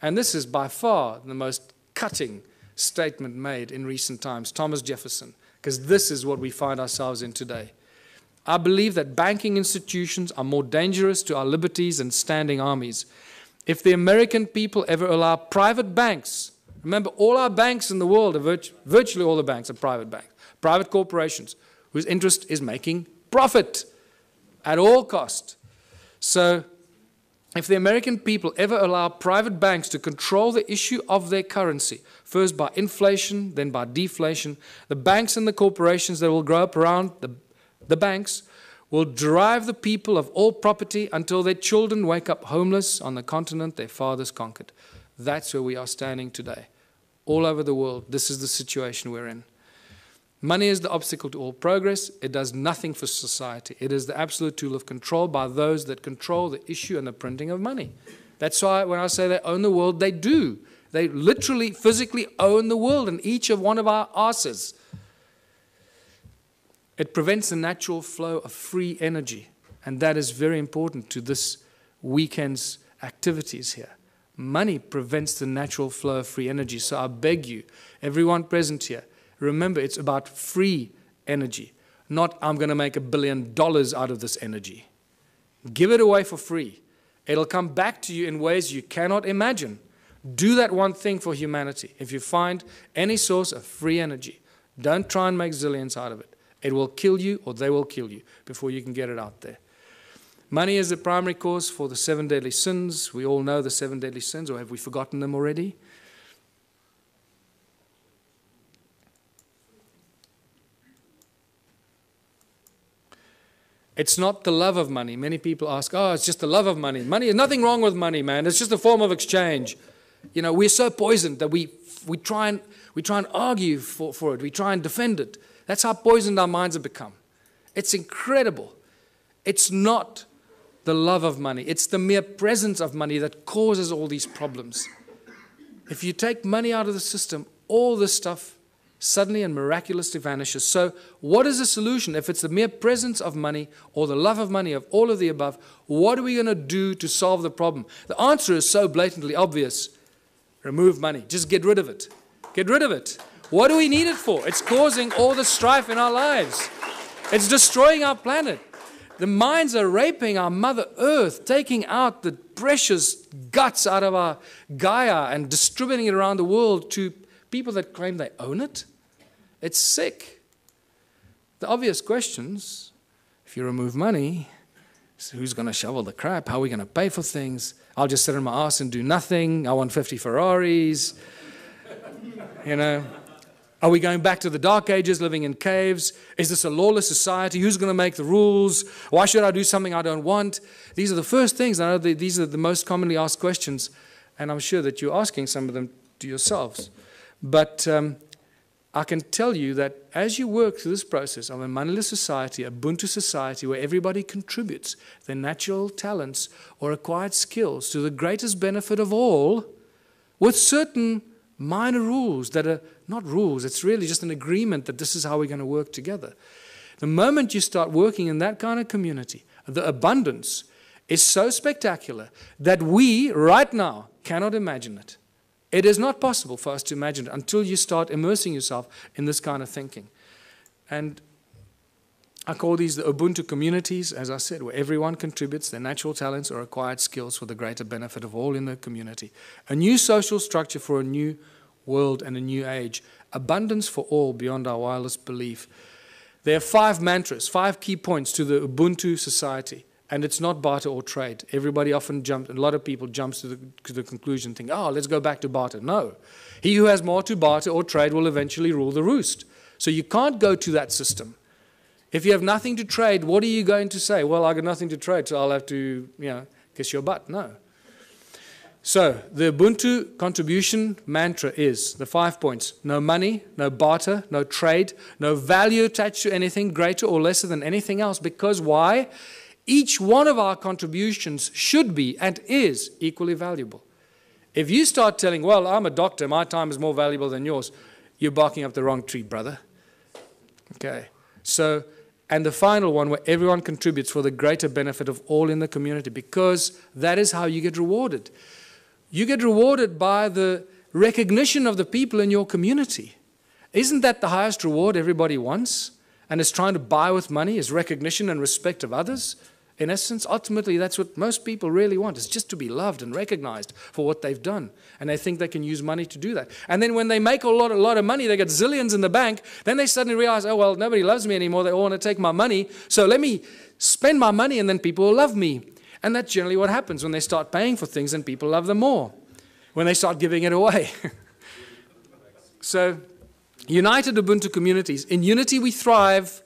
And this is by far the most cutting statement made in recent times, Thomas Jefferson, because this is what we find ourselves in today. I believe that banking institutions are more dangerous to our liberties than standing armies. If the American people ever allow private banks, remember all our banks in the world, are virtually all the banks are private banks, private corporations, whose interest is making profit at all cost. So if the American people ever allow private banks to control the issue of their currency, first by inflation, then by deflation, the banks and the corporations that will grow up around the banks will drive the people of all property until their children wake up homeless on the continent their fathers conquered. That's where we are standing today. All over the world, this is the situation we're in. Money is the obstacle to all progress. It does nothing for society. It is the absolute tool of control by those that control the issue and the printing of money. That's why when I say they own the world, they do. They literally, physically own the world in each of one of our asses. It prevents the natural flow of free energy, and that is very important to this weekend's activities here. Money prevents the natural flow of free energy, so I beg you, everyone present here, remember it's about free energy, not I'm going to make $1 billion out of this energy. Give it away for free. It'll come back to you in ways you cannot imagine. Do that one thing for humanity. If you find any source of free energy, don't try and make zillions out of it. It will kill you, or they will kill you, before you can get it out there. Money is the primary cause for the 7 deadly sins. We all know the 7 deadly sins, or have we forgotten them already? It's not the love of money. Many people ask, oh, it's just the love of money. Money, there's nothing wrong with money, man. It's just a form of exchange. You know, we're so poisoned that we try and argue for it. We try and defend it. That's how poisoned our minds have become. It's incredible. It's not the love of money. It's the mere presence of money that causes all these problems. If you take money out of the system, all this stuff suddenly and miraculously vanishes. So what is the solution? If it's the mere presence of money or the love of money, of all of the above, what are we going to do to solve the problem? The answer is so blatantly obvious. Remove money. Just get rid of it. Get rid of it. What do we need it for? It's causing all the strife in our lives. It's destroying our planet. The mines are raping our Mother Earth, taking out the precious guts out of our Gaia and distributing it around the world to people that claim they own it. It's sick. The obvious questions, if you remove money, so who's going to shovel the crap? How are we going to pay for things? I'll just sit on my ass and do nothing. I want 50 Ferraris. You know. Are we going back to the Dark Ages, living in caves? Is this a lawless society? Who's going to make the rules? Why should I do something I don't want? These are the first things. I know these are the most commonly asked questions, and I'm sure that you're asking some of them to yourselves. But I can tell you that as you work through this process of a moneyless society, a UBUNTU society, where everybody contributes their natural talents or acquired skills to the greatest benefit of all, with certain minor rules that are not rules, it's really just an agreement that this is how we're going to work together. The moment you start working in that kind of community, the abundance is so spectacular that we, right now, cannot imagine it. It is not possible for us to imagine it until you start immersing yourself in this kind of thinking. And I call these the UBUNTU communities, as I said, where everyone contributes their natural talents or acquired skills for the greater benefit of all in the community. A new social structure for a new world and a new age. Abundance for all beyond our wildest belief. There are 5 mantras, 5 key points to the UBUNTU society. And it's not barter or trade. Everybody often jumps, and a lot of people jump to the conclusion, think, oh, let's go back to barter. No. He who has more to barter or trade will eventually rule the roost. So you can't go to that system. If you have nothing to trade, what are you going to say? Well, I got nothing to trade, so I'll have to, kiss your butt. No. So the UBUNTU contribution mantra is the 5 points. No money, no barter, no trade, no value attached to anything greater or lesser than anything else. Because why? Each one of our contributions should be and is equally valuable. If you start telling, well, I'm a doctor, my time is more valuable than yours, you're barking up the wrong tree, brother. Okay. So, and the final one, where everyone contributes for the greater benefit of all in the community, because that is how you get rewarded. You get rewarded by the recognition of the people in your community. Isn't that the highest reward everybody wants and is trying to buy with money, is recognition and respect of others? In essence, ultimately, that's what most people really want, is just to be loved and recognized for what they've done. And they think they can use money to do that. And then when they make a lot of money, they get zillions in the bank, then they suddenly realize, oh, well, nobody loves me anymore. They all want to take my money. So let me spend my money and then people will love me. And that's generally what happens when they start paying for things and people love them more, when they start giving it away. So, united Ubuntu communities. In unity we thrive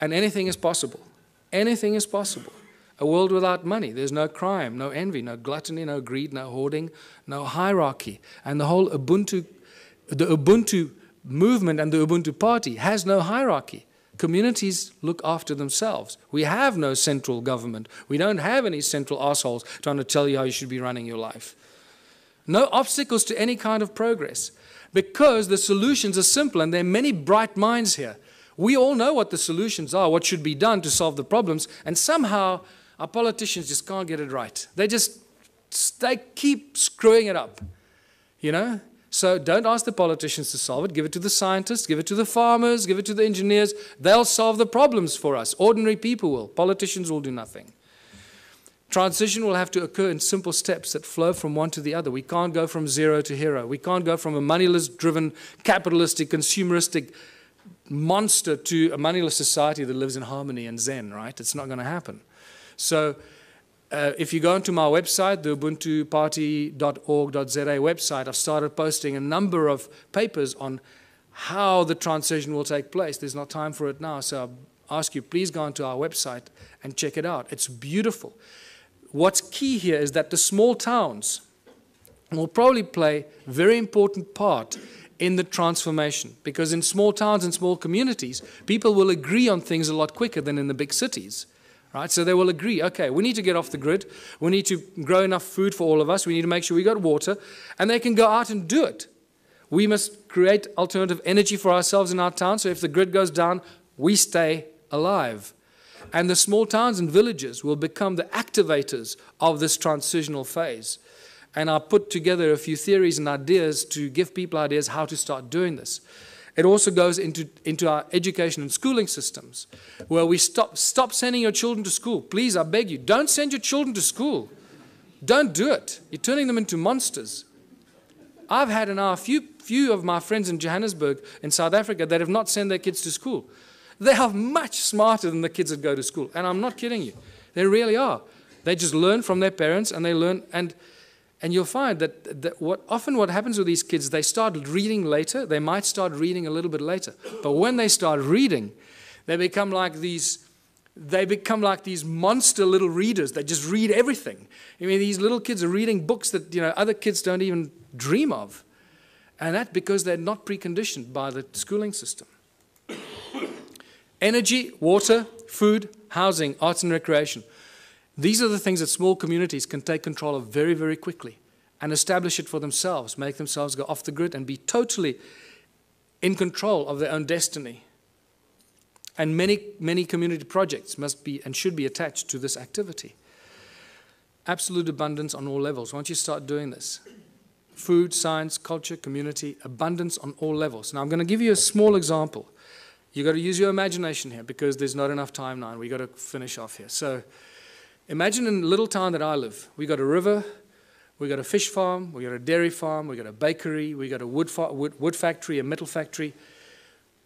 and anything is possible. Anything is possible. A world without money. There's no crime, no envy, no gluttony, no greed, no hoarding, no hierarchy. And the whole Ubuntu, the Ubuntu movement and the Ubuntu party has no hierarchy. Communities look after themselves. We have no central government. We don't have any central assholes trying to tell you how you should be running your life. No obstacles to any kind of progress, because the solutions are simple and there are many bright minds here. We all know what the solutions are, what should be done to solve the problems, and somehow our politicians just can't get it right. They keep screwing it up, you know? So don't ask the politicians to solve it. Give it to the scientists, give it to the farmers, give it to the engineers. They'll solve the problems for us. Ordinary people will. Politicians will do nothing. Transition will have to occur in simple steps that flow from one to the other. We can't go from zero to hero. We can't go from a moneyless-driven, capitalistic, consumeristic monster to a moneyless society that lives in harmony and zen, right? It's not going to happen. So if you go onto my website, the ubuntuparty.org.za website, I've started posting a number of papers on how the transition will take place. There's not time for it now, so I ask you, please go onto our website and check it out. It's beautiful. What's key here is that the small towns will probably play a very important part in the transformation, because in small towns and small communities, people will agree on things a lot quicker than in the big cities. Right? So they will agree, okay, we need to get off the grid, we need to grow enough food for all of us, we need to make sure we got water, and they can go out and do it. We must create alternative energy for ourselves in our town, so if the grid goes down, we stay alive. And the small towns and villages will become the activators of this transitional phase. And I put together a few theories and ideas to give people ideas how to start doing this. It also goes into our education and schooling systems, where we stop sending your children to school. Please, I beg you, don't send your children to school. Don't do it. You're turning them into monsters. I've had a few of my friends in Johannesburg, in South Africa, that have not sent their kids to school. They are much smarter than the kids that go to school. And I'm not kidding you. They really are. They just learn from their parents, and they learn. And you'll find that often what happens with these kids, they start reading later. They might start reading a little bit later. But when they start reading, they become like these monster little readers. They just read everything. I mean, these little kids are reading books that other kids don't even dream of. And that's because they're not preconditioned by the schooling system. Energy, water, food, housing, arts and recreation. These are the things that small communities can take control of very, very quickly and establish it for themselves, make themselves go off the grid and be totally in control of their own destiny. And many community projects must be and should be attached to this activity. Absolute abundance on all levels. Once you start doing this, food, science, culture, community, abundance on all levels. Now I'm going to give you a small example. You've got to use your imagination here because there's not enough time now and we've got to finish off here. So imagine in a little town that I live, we got a river, we got a fish farm, we got a dairy farm, we got a bakery, we got a wood factory, a metal factory.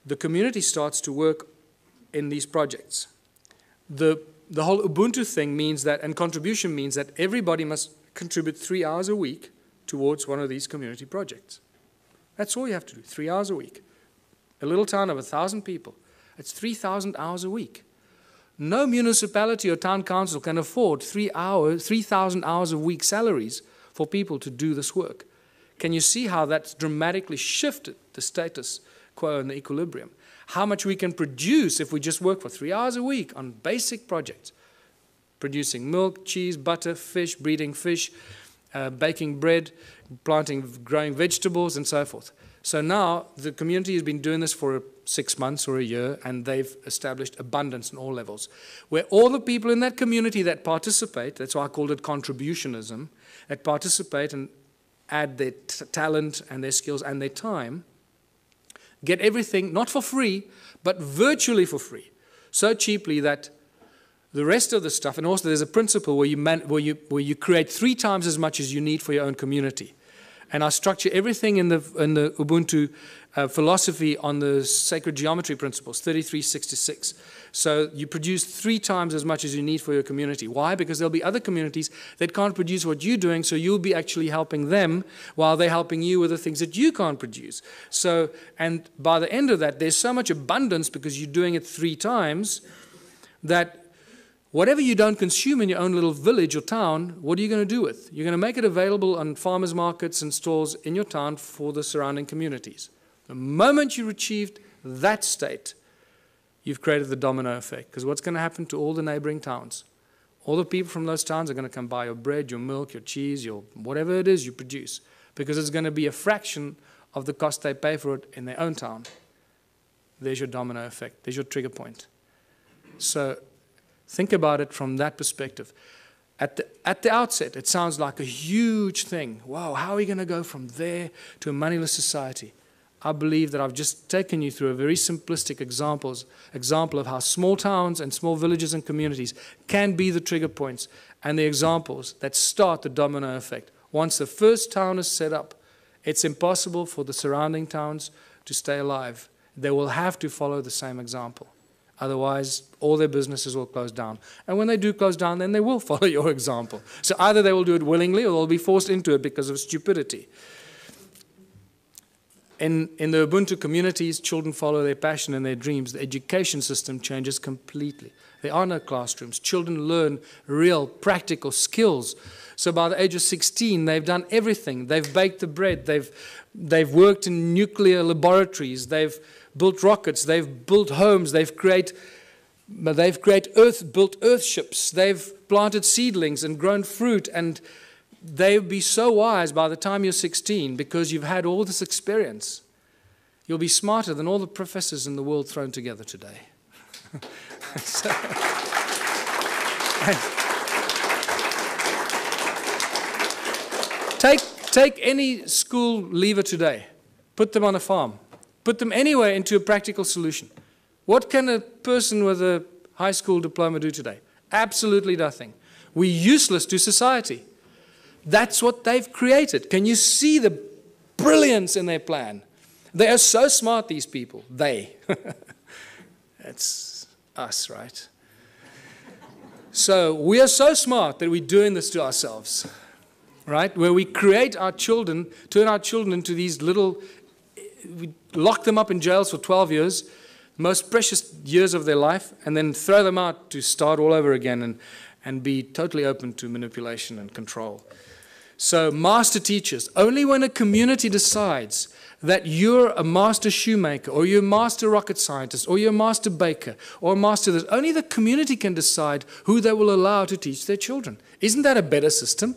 The community starts to work in these projects. The whole Ubuntu thing means that, and contribution means that everybody must contribute 3 hours a week towards one of these community projects. That's all you have to do, 3 hours a week. A little town of 1,000 people, it's 3,000 hours a week. No municipality or town council can afford 3,000 hours a week salaries for people to do this work. Can you see how that's dramatically shifted the status quo and the equilibrium? How much we can produce if we just work for 3 hours a week on basic projects. Producing milk, cheese, butter, fish, breeding fish, baking bread, growing vegetables, and so forth. So now the community has been doing this for 6 months or a year, and they've established abundance on all levels, where all the people in that community that participate, that's why I called it contributionism, that participate and add their talent and their skills and their time, get everything, not for free, but virtually for free, so cheaply that the rest of the stuff, and also there's a principle where you create 3 times as much as you need for your own community. And I structure everything in the Ubuntu philosophy on the sacred geometry principles, 3366. So you produce 3 times as much as you need for your community. Why? Because there'll be other communities that can't produce what you're doing, so you'll be actually helping them while they're helping you with the things that you can't produce. So, and by the end of that, there's so much abundance because you're doing it 3 times that whatever you don't consume in your own little village or town, what are you going to do with? You're going to make it available on farmers markets and stores in your town for the surrounding communities. The moment you achieved that state, you've created the domino effect. Because what's going to happen to all the neighboring towns? All the people from those towns are going to come buy your bread, your milk, your cheese, your whatever it is you produce. Because it's going to be a fraction of the cost they pay for it in their own town. There's your domino effect. There's your trigger point. So think about it from that perspective. At the outset, it sounds like a huge thing. Wow, how are we going to go from there to a moneyless society? I believe that I've just taken you through a very simplistic example of how small towns and small villages and communities can be the trigger points and the examples that start the domino effect. Once the first town is set up, it's impossible for the surrounding towns to stay alive. They will have to follow the same example. Otherwise, all their businesses will close down. And when they do close down, then they will follow your example. So either they will do it willingly or they'll be forced into it because of stupidity. In the Ubuntu communities, children follow their passion and their dreams. The education system changes completely. There are no classrooms. Children learn real, practical skills. So by the age of 16, they've done everything. They've baked the bread. They've worked in nuclear laboratories. They've built rockets. They've built homes. They've built earthships. They've planted seedlings and grown fruit. And they'll be so wise by the time you're 16 because you've had all this experience. You'll be smarter than all the professors in the world thrown together today. So, take any school leaver today, put them on a farm, put them anywhere into a practical solution. What can a person with a high school diploma do today? Absolutely nothing. We're useless to society. That's what they've created. Can you see the brilliance in their plan? They are so smart, these people. They. That's us, right? So we are so smart that we're doing this to ourselves, right? Where we create our children, turn our children into these little, we lock them up in jails for 12 years, most precious years of their life, and then throw them out to start all over again and be totally open to manipulation and control. So master teachers, only when a community decides that you're a master shoemaker or you're a master rocket scientist or you're a master baker or a master this, only the community can decide who they will allow to teach their children. Isn't that a better system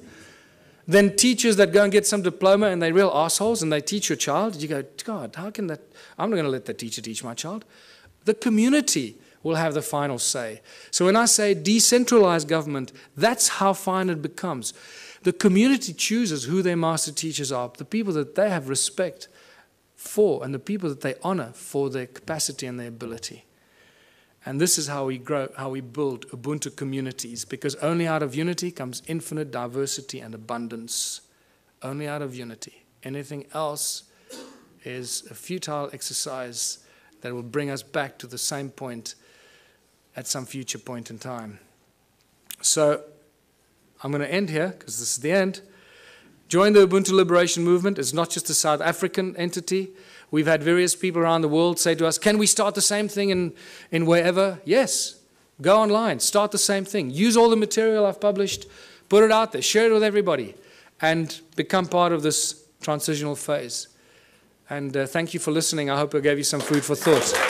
than teachers that go and get some diploma and they're real assholes and they teach your child? You go, God, how can that? I'm not going to let that teacher teach my child. The community will have the final say. So when I say decentralized government, that's how fine it becomes. The community chooses who their master teachers are, the people that they have respect for, and the people that they honor for their capacity and their ability. And this is how we grow, how we build Ubuntu communities, because only out of unity comes infinite diversity and abundance. Only out of unity. Anything else is a futile exercise that will bring us back to the same point at some future point in time. So I'm going to end here, because this is the end. Join the Ubuntu Liberation Movement. It's not just a South African entity. We've had various people around the world say to us, can we start the same thing in wherever? Yes. Go online. Start the same thing. Use all the material I've published. Put it out there. Share it with everybody. And become part of this transitional phase. And thank you for listening. I hope I gave you some food for thought.